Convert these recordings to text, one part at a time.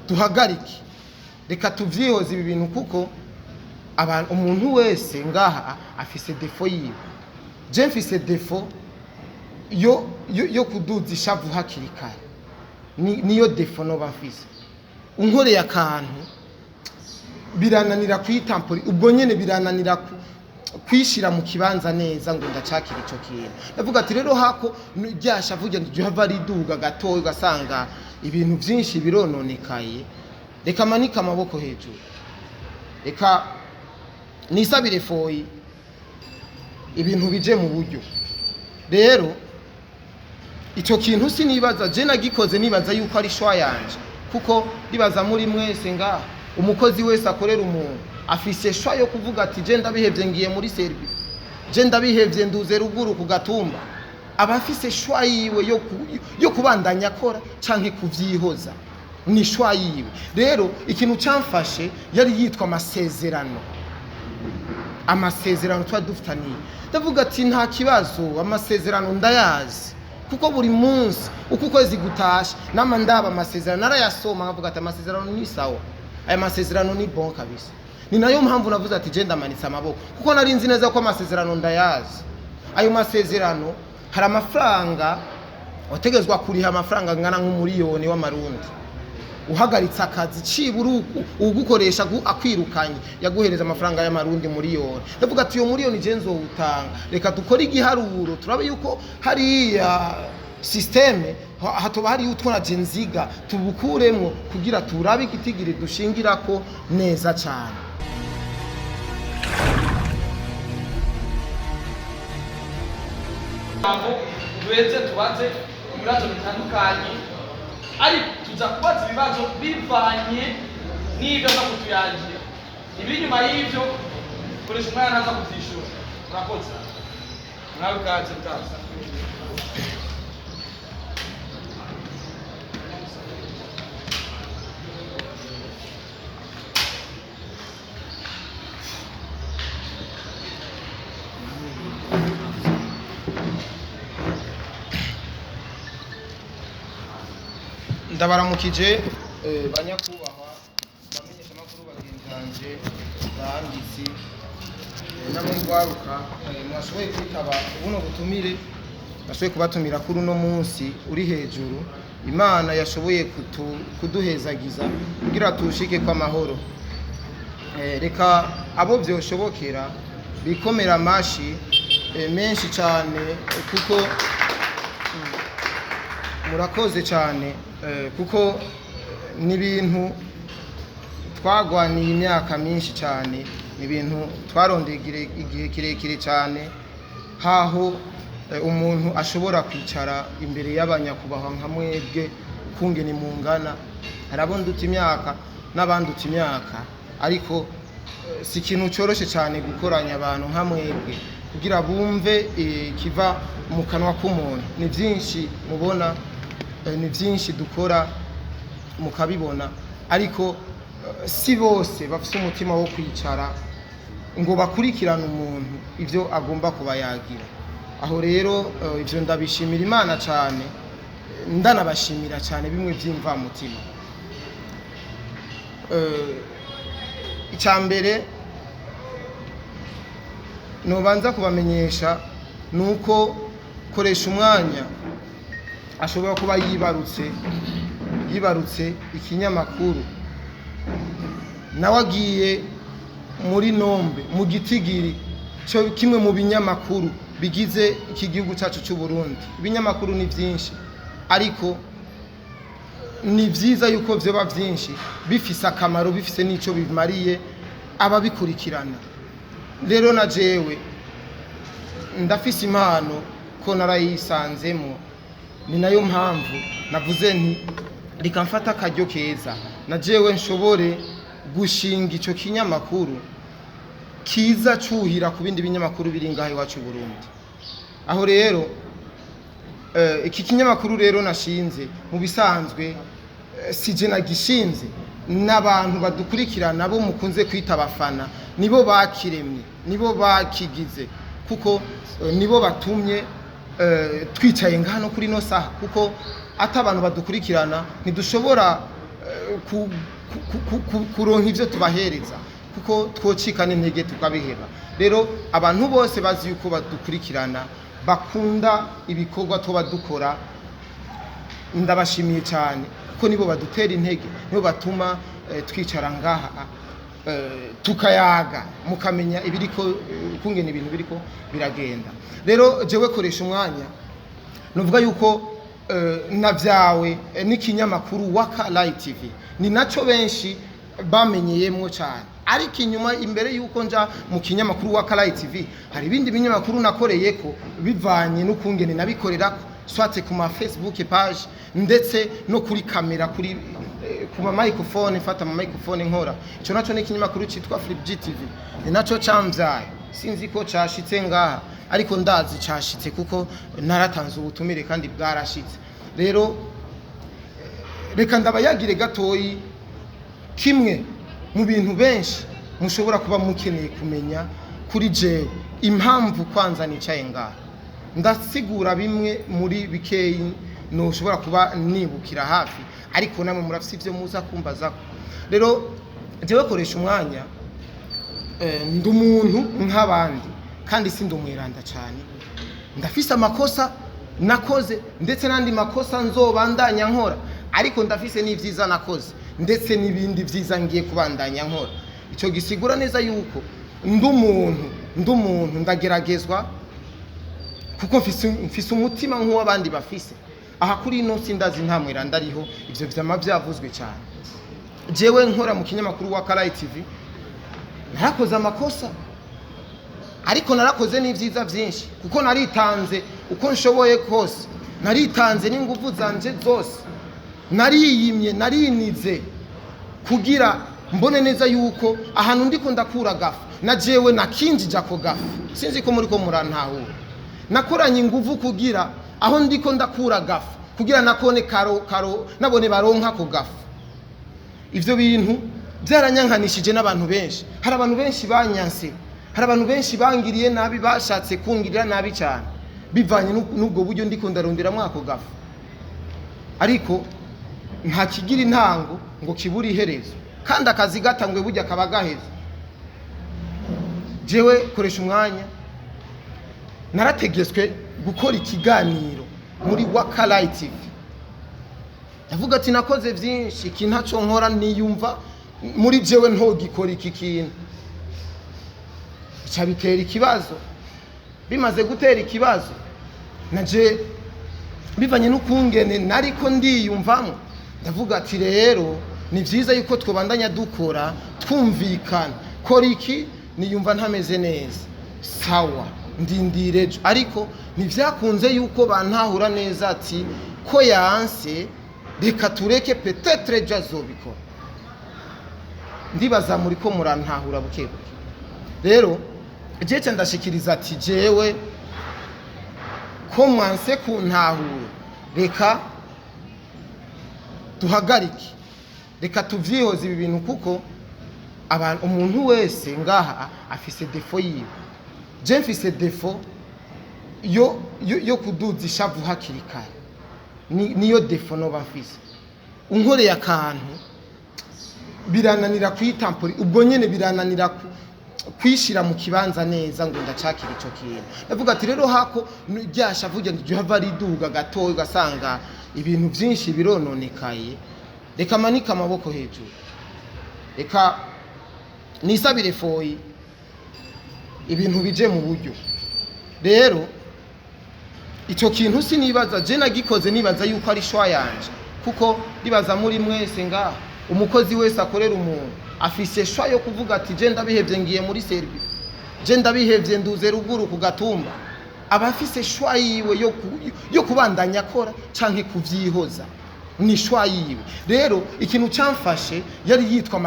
duhagarike reka tuvyihoze ibi bintu kuko umuntu wese ngaha afise defo yiwe je mfise defo yo kuduza ishavu hakiri kare niyo defo no bafise unkoreye akantu birananira kwitampori ubwo nyene birananira kwishira mu kibanza neza ngo ndacakira ico kintu ndavuga ati rero hako ryashavuge ndihava riduga gatoyi ugasanga ibintu byinshi birononekaye reka manika amaboko hejuru reka nisabire foyi ibintu bije mu buryo rero ico kintu sinibaza je nagikoze nibaza yuko ari shwa yanje kuko ribaza muri mwese ngaha umukozi wese akorera umuntu afise shwa yo kuvuga ati je ndabihevye ngiye muri serbi je ndabihevye nduze ruguru ku gatumba abafise shwa yiwe yo kubandanya akora canke kuvyihoza ni shwa yiwe rero ikintu camfashe yari yitwa amasezerano twa dufitaniye ndavuga ati nta kibazo amasezerano ndayazi kuko buri munsi uko kwezi gutasha nama ndaba amasezerano narayasoma nkavuga ati amasezerano ni sawa aya masezerano ni bon kabisa ni nayo mpamvu navuze ati je ndamanitse amaboko kuko nari nzi neza ko amasezerano ndayazi ayo masezerano hari amafaranga wategezwa kuriha amafaranga ngana nk'umuriyoni w'amarundi uhagaritse akazi ciburu ugukoresha akwirukanye yaguhereza amafaranga y'amarundi miliyoni ndavuga ati iyo miliyoni je nzowutanga reka dukora igiharuro turabe yuko hari systeme hatoba hari utwara jenziga tubukuremwo kugira turabe ikitigiri dushingirako neza cyane duheze tubaze ibibazo bitandukanye ariko tuza kubaza ibibazo bivanye n'ibyo aza kutuyangira ibi nyuma y'ibyo koresha umwana aza kuvyishura murakoze nawe kaze mutaza ndabaramukije banyakubahwa bamenyesha makuru bagenzanje banditsi namwe gwaruka mwashoboye kwitaba ubuno butumire bashoboye kubatumira kuri uno munsi uri hejuru Imana yashoboye kuduhezagiza kugira tushike kwa mahoro reka abo byoshobokera bikomera amashi menshi cyane kuko murakoze cyane kuko n'ibintu twagwaniye imyaka myinshi cyane n'ibintu twarondegire igihe kirekire cyane haho umuntu ashobora kwicara imbere y'abanyakubahwa nka mwebwe kungene mungana harabonduta imyaka n'abanduta imyaka ariko si ikintu cyoroshe cyane gukoranya abantu nka mwebwe kugira bumve kiva mu kanwa k'umuntu ni byinshi mubona ni byinshi dukora mukabibona ariko si bose bafite umutima wo kwicara ngo bakurikirane umuntu ibyo agomba kuba yagira aho rero ibyo ndabishimira Imana cyane ndanabashimira cyane bimwe by'imvamutima icyambere nobanza kubamenyesha nuko koresha umwanya ashobora kuba yibarutse ikinyamakuru nawe agiye muri nombe mu gitigiri cyo kimwe mu binyamakuru bigize iki gihugu cyacu cy'u Burundi ibinyamakuru ni byinshi ariko ni byiza yuko byoba byinshi bifise akamaro bifise n'ico bimariye ababikurikirana rero na jewe ndafise impano ko narayisanzemo ni nayo mpamvu navuze nti reka mfata akaryo keza na jewe nshobore gushinga ico kinyamakuru kiza cuhira ku bindi binyamakuru biri ngaho iwacu Burundi aho rero iki kinyamakuru rero nashinze mu bisanzwe sije nagishinze n'abantu badukurikirana bo mukunze kwita abafana nibo bakiremye nibo bakigize kuko nibo batumye twicaye ngano kuri no saha kuko ata abantu badukurikirana ntidushobora kuronka ivyo tubahereza kuko twocika n'intege tukabiheba. Rero abantu bose bazi yuko badukurikirana bakunda ibikorwa tuba dukora, ndabashimiye cyane kuko nibo badutera intege, nibo batuma twicara ngaha tukayaga mukamenya ibiriko kungena ibintu biriko biragenda. Rero jewe koresha umwanya nuvuga yuko navyawe n'ikinyamakuru Waka Live TV ni naco benshi bamenyeyemwo cyane, ariko inyuma imbere yuko nja mu kinyamakuru Waka Live TV hari ibindi binyamakuru nakoreyeko bivanye n'ukungene nabikorerako, swate ku ma Facebook page ndetse no kuri kamera kuri kuma microphone, fata microphone nkora. Ico naco ni ikinyamakuru citwa Flip GTV, ni naco camvyaye, sinzi ko cashitse ngaha ariko ndazi cashitse kuko naratanze ubutumire kandi bwarashitse. Rero reka ndabayagire gatoyi kimwe mu bintu benshi mushobora kuba mukeneye kumenya kuri jewe impamvu kwanza nicaye ngaha. Ndasigura bimwe muri bikeyi no ushobora kuba nibukira hafi, ariko namwe murafise ivyo muza kumbazako. Rero jewe koresha umwanya ndi umuntu nk'abandi kandi sindi umwiranda cyane, ndafise amakosa nakoze ndetse nandi makosa nzobandanya nkora, ariko ndafise n'ivyiza nakoze ndetse n'ibindi vyiza ngiye kubandanya nkora. Ico gisigura neza yuko ndi umuntu ndageragezwa kuko mfise umutima nk'uw'abandi bafise. Aha kuri ino sindazi nta mwiranda ariho, ivyo vyama vyavuzwe cyane. Jewe nkora mu kinyamakuru Waka Live TV narakoze amakosa, ariko narakoze n'ivyiza vyinshi kuko naritanze uko nshoboye kose, naritanze n'ingufu zanje zose, nariyimye narinize kugira mbone neza yuko ahantu ndiko ndakura gafu na jewe nakinjija ko gafu. Sinzi ko muri ko murantahura, nakoranye ingufu kugira aho ndiko ndakura gafu kugira nakone karo nabone baronka ko gafu. Ivyo bintu byaranyankanishije n'abantu benshi, hari abantu benshi banyanse, hari abantu benshi bangiriye nabi, bashatse kungirira nabi cyane bivanye n'ubwo buryo ndiko ndarondera mwako gafu, ariko nta kigira intango ngo kiburi iherezo, kandi akazi gatangwe burya kaba gaheze. Jewe koresha umwanya narategetswe gukora ikiganiro muri Waka Live TV. Yavuga ati nakoze vyinshi, iki ntaco nkora niyumva muri jewe ntogikora iki kintu. Cyabitera ikibazo, bimaze gutera ikibazo naje bivanye n'ukungene nariko ndiyumvamo, ndavuga ati rero ni vyiza yuko twobandanya dukora twumvikana. Kora iki niyumva ntameze neza, sawa ndindirejo, ariko ntivyakunze yuko bantahura neza ati ko yanse reka tureke peut-être ejo azobikora. Ndibaza muri ko murantahura bukebuke. Rero jeje ndashikiriza ati jewe ko mwanse kuntahura, reka tuhagarike, reka tuvyihoze ibi bintu kuko umuntu wese ngaha afise defo yiwe. Je mfise defo yo kuduza ishavu hakiri kare, niyo defo no bafise. Unkoreye akantu birananira kwitampori, ubwo nyene birananira kwishira mu kibanza neza ngo ndacakira ico kintu. Ndavuga ati rero hako ryasha vuga ndyo hava riduga gatoyi ugasanga ibintu vyinshi birononekaye, reka manika amaboko hejuru, reka nisabire foyi ibintu bije mu buryo. Rero ico kintu sinibaza je nagikoze nibaza yuko ari shwa yanje, kuko nibaza muri mwese ngaha umukozi wese akorera umuntu afise shwa yo kuvuga ati je ndabihevye ngiye muri servi, je ndabihevye nduze ruguru ku gatumba. Abafise shwa yiwe yo kubandanya akora canke kuvyihoza, ni shwa yiwe. Rero ikintu camfashe yari yitwa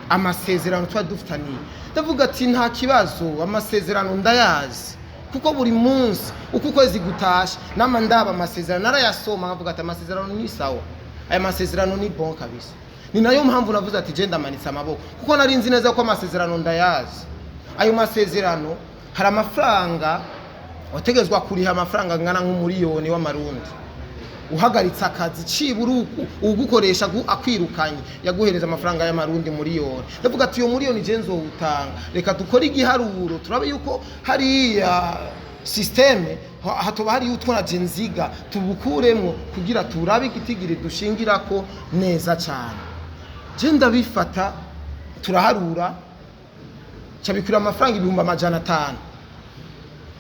amasezerano twa dufitaniye. Ndavuga ati nta kibazo, amasezerano ndayazi kuko buri munsi uko kwezi gutasha nama ndaba amasezerano narayasoma, nkavuga ati amasezerano ni sawa, aya masezerano ni bon kabisa. Ni nayo mpamvu navuze ati je ndamanitse amaboko kuko nari nzi neza ko amasezerano ndayazi. Ayo masezerano hari amafaranga wategezwa kuriha, amafaranga ngana nk'umuriyoni w'amarundi. uhagaritse akazi cibura ugukoresha akwirukanye yaguhereza amafaranga y'amarundi miliyoni ndavuga ati iyo miliyoni je nzowutanga reka dukore igiharuro turabe yuko hariya systeme hatoba hari utwara jenziga tubukuremwo kugira turabe igitigiri dushingirako neza cyane je ndabifata turaharura cyabikura amafaranga 500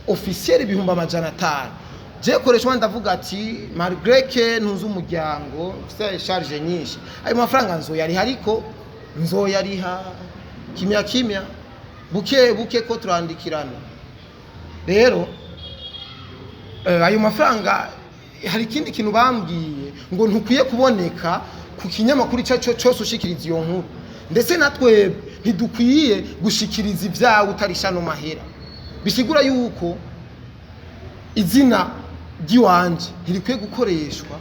officiel 500 je koreshwa ndavuga ati malgré que ntuzi umuryango mfite charge nyinshi ayo mafaranga nzoyariha ariko nzoyariha kimya buke ko turandikirana rero ayo mafaranga hari ikindi kintu bambwiye ngo ntukwiye kuboneka ku kinyamakuru cyaco cyose ushikiriza iyo nkuru ndetse natwe ntidukwiye gushikiriza ibyawe utarisha no mahera bisigura yuko izina giwanje ntirikwiye gukoreshwa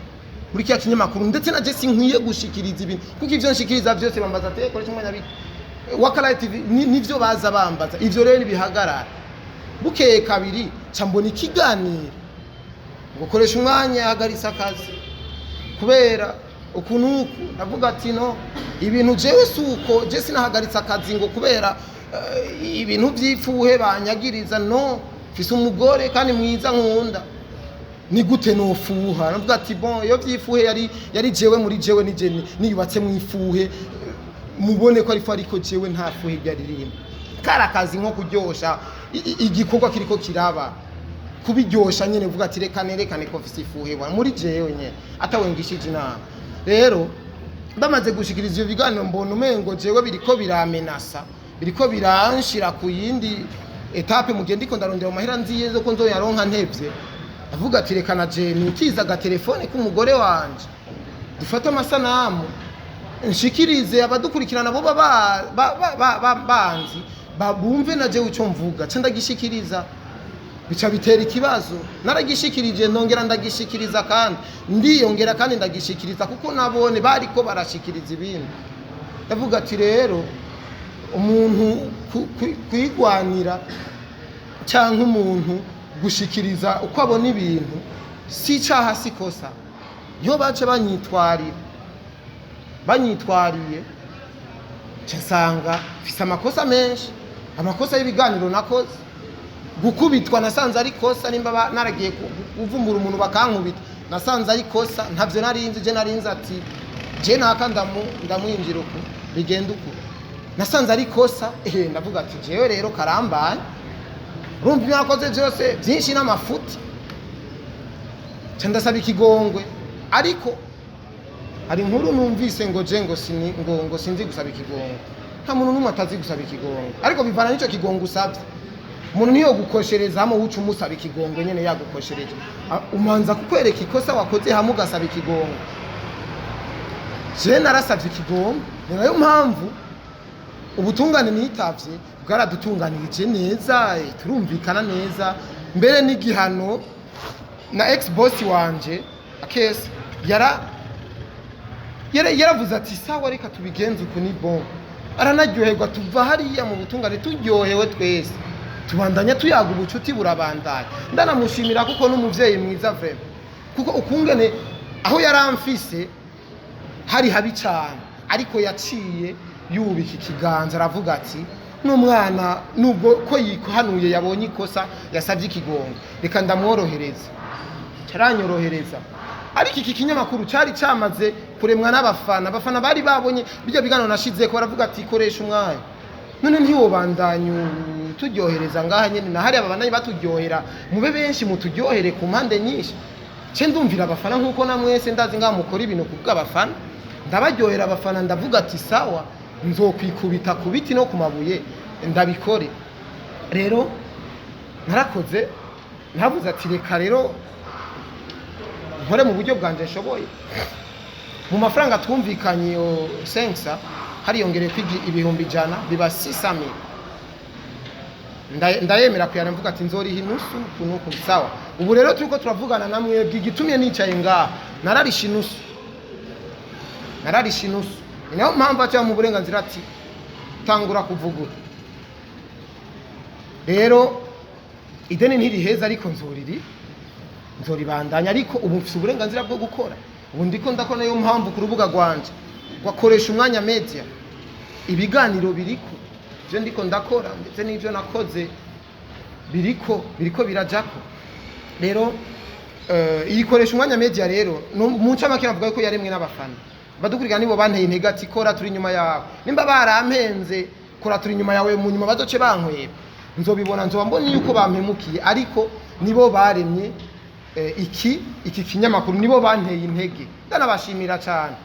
muri kya kinyamakuru ndetse na Jesse nkwiye gushikiriza ibintu kuko ivyo nshikiriza byose bambaza ate koresha umwanya biki Wakala TV nivyo baza bambaza ivyo rero nibihagarara bukeye kabiri cambona ikiganiro ngo koresha umwanya yagarisa akazi kubera ukuntu navuga ati no ibintu jewe suko je sinahagaritsa akazi ngo kubera ibintu byipfuhe banyagiriza no fise umugore kandi mwiza nkunda ni gute nofuha navuga ati bon yo byifuhe yari jewe muri jewe nije niyubatse mu ifuhe mubone ko ariko jewe nta fuhe ryaririmba karakazi nko kuryosha igikorwa kiriko kiraba kubiryosha nyene vuga ati rekane ko fise ifuhe muri jewe nyene atawengishije inama rero bamaze gushikiriza iyo biganiro mbona umengo jewe biriko biramenasa biriko biranshira ku yindi etape mugende iko ndarondera mu mahera nziye zo ko nzoyaronka ntevye avuga ati rekana je nutizaga telefone ku mugore wanje dufata amasanamu nshikirize abadukurikirana bo banzi babumve na je uco mvuga cyo ndagishikiriza bica bitera ikibazo naragishikirije nongera ndagishikiriza kandi ndiyongera kandi ndagishikiriza kuko nabone bariko barashikiriza ibintu ndavuga ati rero umuntu kwigwanira cyangwa umuntu gushikiriza uko abona ibintu si cyaha sikosa niho bace banyitwariye cyasanga fise amakosa menshi amakosa y'ibiganiro nakoze gukubitwa nasanze ari kosa nimba naragiye kuvumbura umuntu bakankubita nasanze ari kosa ntavyo narinzi ati je naka ndamwinjira uko bigenda uko nasanze ari kosa ndavuga ati jewe rero karambaye rumva ibyakoze byose byinshi n'amafuti ndasaba ikigongwe ariko hari inkuru numvise ngo je ngo sinzi gusaba ikigongwe nta muntu numwe atazi gusaba ikigongwe ariko bivana n'ico kigongwe usabye umuntu niyo gukoshereza hamwe uca umusaba ikigongwe nyene yagukoshereje umanza kukwereka ikosa wakoze hamwe ugasaba ikigongwe je narasabye ikigongwe ni nayo mpamvu ubutungane nitavye bwaradutunganirije neza turumvikana neza mbere n'igihano na ex boss wanje akese yaravuze ati sawa reka tubigenze uko ni bon aranaryoherwa tuva hariya mu butungane turyohewe twese tubandanya tuyaga ubucuti burabandanya ndanamushimira kuko n'umuvyeyi mwiza vrema kuko ukungene aho yaramfise hari habi cyane ariko yaciye yubika ikiganza aravuga ati n'umwana nubwo ko yikohanuye yabonye ikosa yasabye ikigongo reka ndamworohereza cyaranyorohereza ariko iki kinyamakuru cyari cyamaze kuremwa n'abafana bari babonye bijya biganiro nashize ko baravuga ati koresha umwanya none ntiwobandanya turyohereza ngaha nyene na hari ababandanye baturyohera mube benshi muturyohere ku mpande nyinshi cye ndumvira abafana nkuko na mwese ndazi ngaha mukora ibintu kubwa abafana ndabaryohera abafana ndavuga ati sawa nzokwikubita ku biti no ku mabuye ndabikore rero narakoze ntavuze ati reka rero nkore mu buryo bwanje nshoboye mu mafaranga twumvikanye yo sensa hari yongereye kwigi 100 biba 600,000 ndayemera kuyana mvuga ati nzoriha inusu kunuko sawa ubu rero turiko turavugana namwe bwigitumye nicaye ngaha nararisha inusu niyo mpamvu aca mu burenganzira ati tangura kuvugura rero ideni ntiriheza ariko nzoriri nzoribandanya, ariko ubu mfite uburenganzira bwo gukora. Ubu ndiko ndakora, niyo mpamvu ku rubuga rwanje rwakoresha umwanya media ibiganiro biriko byo ndiko ndakora, ndetse n'ibyo nakoze biriko birajako. Rero iyikoresha umwanya media rero mu ncamake navuga ko yaremwe n'abafana badukurikira, nibo banteye intege ati kora turi inyuma yawe, nimba barampenze kora turi inyuma yawe, mu nyuma bazoce bankweba, nzobibona, nzoba mbona yuko bampemukiye, ariko nibo baremye iki kinyamakuru, nibo banteye intege, ndanabashimira cyane.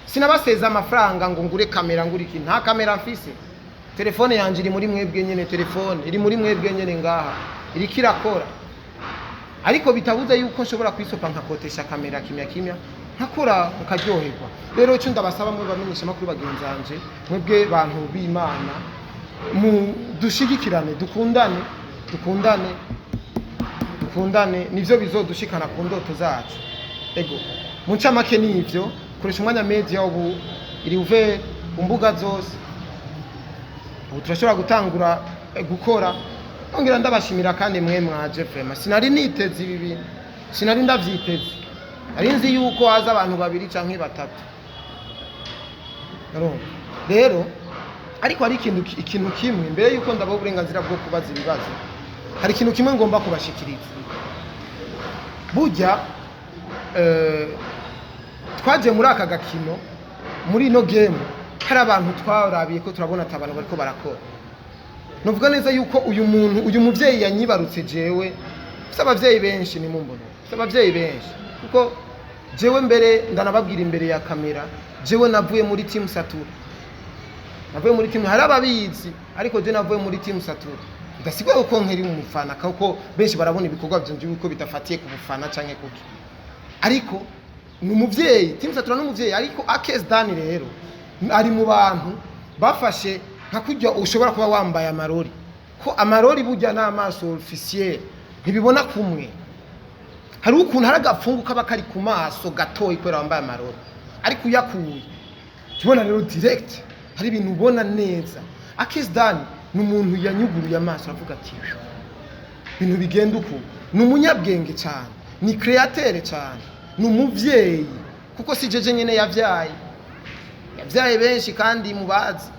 Sinabaseza amafaranga ngo ngure kamera ngure iki, nta kamera mfise, telefone yanje iri muri mwebwe nyene, telefone iri muri mwebwe nyene ngaha iri kirakora, ariko bitabuze yuko nshobora kwisopa nkakotesha kamera kimya nkakora mukaryoherwa. Rero cyo ndabasaba mwe bamenyesha makuru bagenzanje, mwebwe bantu b'Imana, mu dushigikirane, dukundane nivyo bizodushikana ku ndoto zacu. Ego mu ncamake nivyo, koresha umwanya media ubu iri uve umbuga zose, ubu turashobora gutangura gukora. Ongera ndabashimira kandi mwe mwaje vraiment, sinari niteze ibi bintu, sinari ndavyiteze, ari nzi yuko haza abantu babiri canke batatu. Rero ariko hari ikintu kimwe, mbere yuko ndabaho uburenganzira bwo kubaza ibibazo, hari ikintu kimwe ngomba kubashikiriza. Burya twaje muri aka gakino, muri ino game hari abantu twarabiye ko turabona ati abantu bariko barakora. Nuvuga neza yuko uyu muvyeyi yanyibarutse jewe, abavyeyi benshi ni mumbona, abavyeyi benshi, kuko jewe mbere ndanababwira imbere ya kamera, jewe navuye muri Team Satura, navuye muri team, hari ababizi, ariko je navuye muri Team Satura. Ndasigwa uko nkeri umufana, kuko benshi barabona ibikorwa byanje uko bitafatiye ku bufana canke kuki, ariko ni umuvyeyi, Team Satura n'umuvyeyi. Ariko Akes Dan rero ari mu bantu bafashe nka kujya ushobora kuba wambaye amarori, ko amarori burya n'amaso officiel ntibibona kumwe. Hari ukuntu hari agapfungu kaba kari ku maso gatoyi kwera wambaye amarori, ariko uyakuye tubona rero direct hari ibintu ubona neza. Akes Dan ni umuntu yanyuguruye amaso avuga ati ibintu bigenda uko, ni umunyabwenge cyane, ni createur cyane, ni umuvyeyi, kuko si jeje nyene yavyaye benshi kandi mubazi.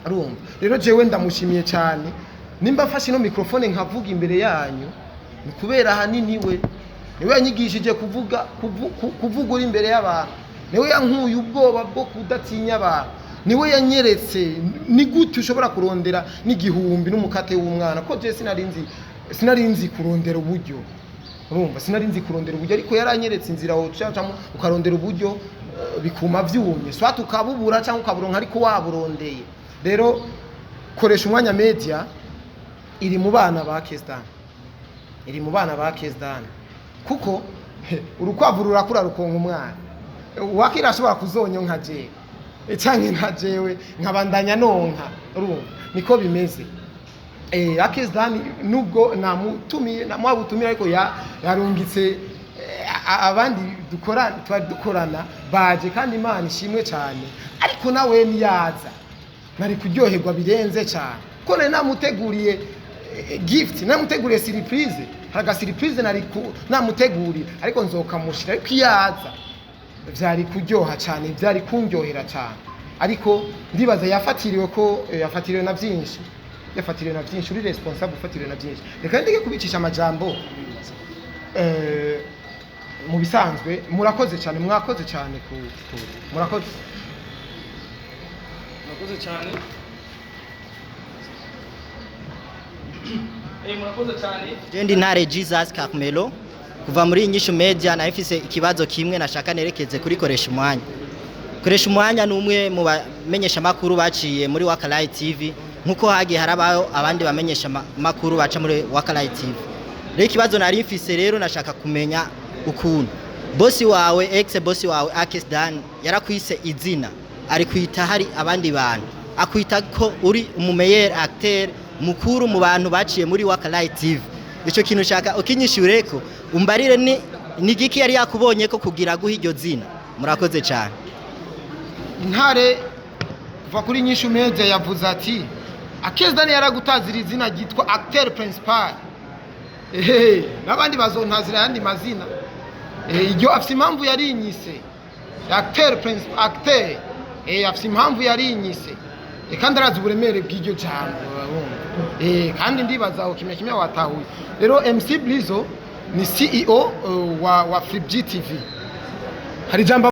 Arumva rero jewe ndamushimiye cyane, nimba afashe no microphone nkavuga imbere yanyu, ni kubera hanini niwe yanyigishije kuvuga uri imbere y'abantu, niwe yankuye ubwoba bwo kudatinya abantu, niwe yanyeretse ni gute ushobora kurondera n'igihumbi n'umukate w'umwana, ko je sinarinzi kurondera uburyo. Urumva sinarinzi kurondera uburyo, ariko yaranyeretse inzira wocacamo ukarondera uburyo bikuma vyumye, swat ukabubura cyangwa ukaburonka ariko waburondeye. Rero koresha umwanya media iri mu bana ba Akes Dan, kuko urukwavu rurakura rukonka umwana, wakira ashobora kuzonyo nka jewe canke nka jewe nkabandanya nonka. Urumva niko bimeze. Akes Dan nubwo namutumiye namwabutumira, ariko yarungitse abandi dukorana baje, kandi Imana ishimwe cyane, ariko nawe niyaza nari kuryoherwa birenze cyane, ko nari namuteguriye gift, namuteguriye surprise, haraga surprise nari namuteguriye, ariko nzokamushira, ariko iyaza byari kuryoha cyane, byari kunjohera cyane. Ariko ndibaza yafatiriwe na byinshi, uri responsable ufatiriwe na byinshi. Reka ndike kubicisha amajambo, mu bisanzwe murakoze cyane, mwakoze cyane murakoze cyane. Murakoze cyane. Jendi Ntare Jesus Kakmelo kuva muri Inyishu Media, nafise ikibazo kimwe nashaka nerekeze kuri koresha umwanya. Koresha umwanya ni umwe mu bamenyesha makuru baciye muri Wakalai TV, nkuko hagiye harabaho abandi bamenyesha makuru baca muri Wakalai TV. Rero ikibazo nari mfise rero nashaka kumenya ukuntu bosi wawe bosi wawe Akes Dan yarakwise izina, ari kwita hari abandi bantu, akwita ko uri umumeyere acteur mukuru mu bantu baciye muri Wakalai TV. Ico kintu shaka ukinyishure ko umbarire ni giki yari yakubonye ko kugira guha iryo zina. Murakoze cyane. Ntare kuva kuri Inyishu Media yavuze ati Akes Dan yaragutazira izina gitwa acteur principal, n'abandi bazontazira yandi mazina. iryo afite impamvu yarinyise acteur principal acteur afite impamvu yarinyise kandi arazi uburemere bw'iryo jambo kandi ndibaza aho kimwe watahuye rero MC Blizzo ni CEO wa Free TV hari jambo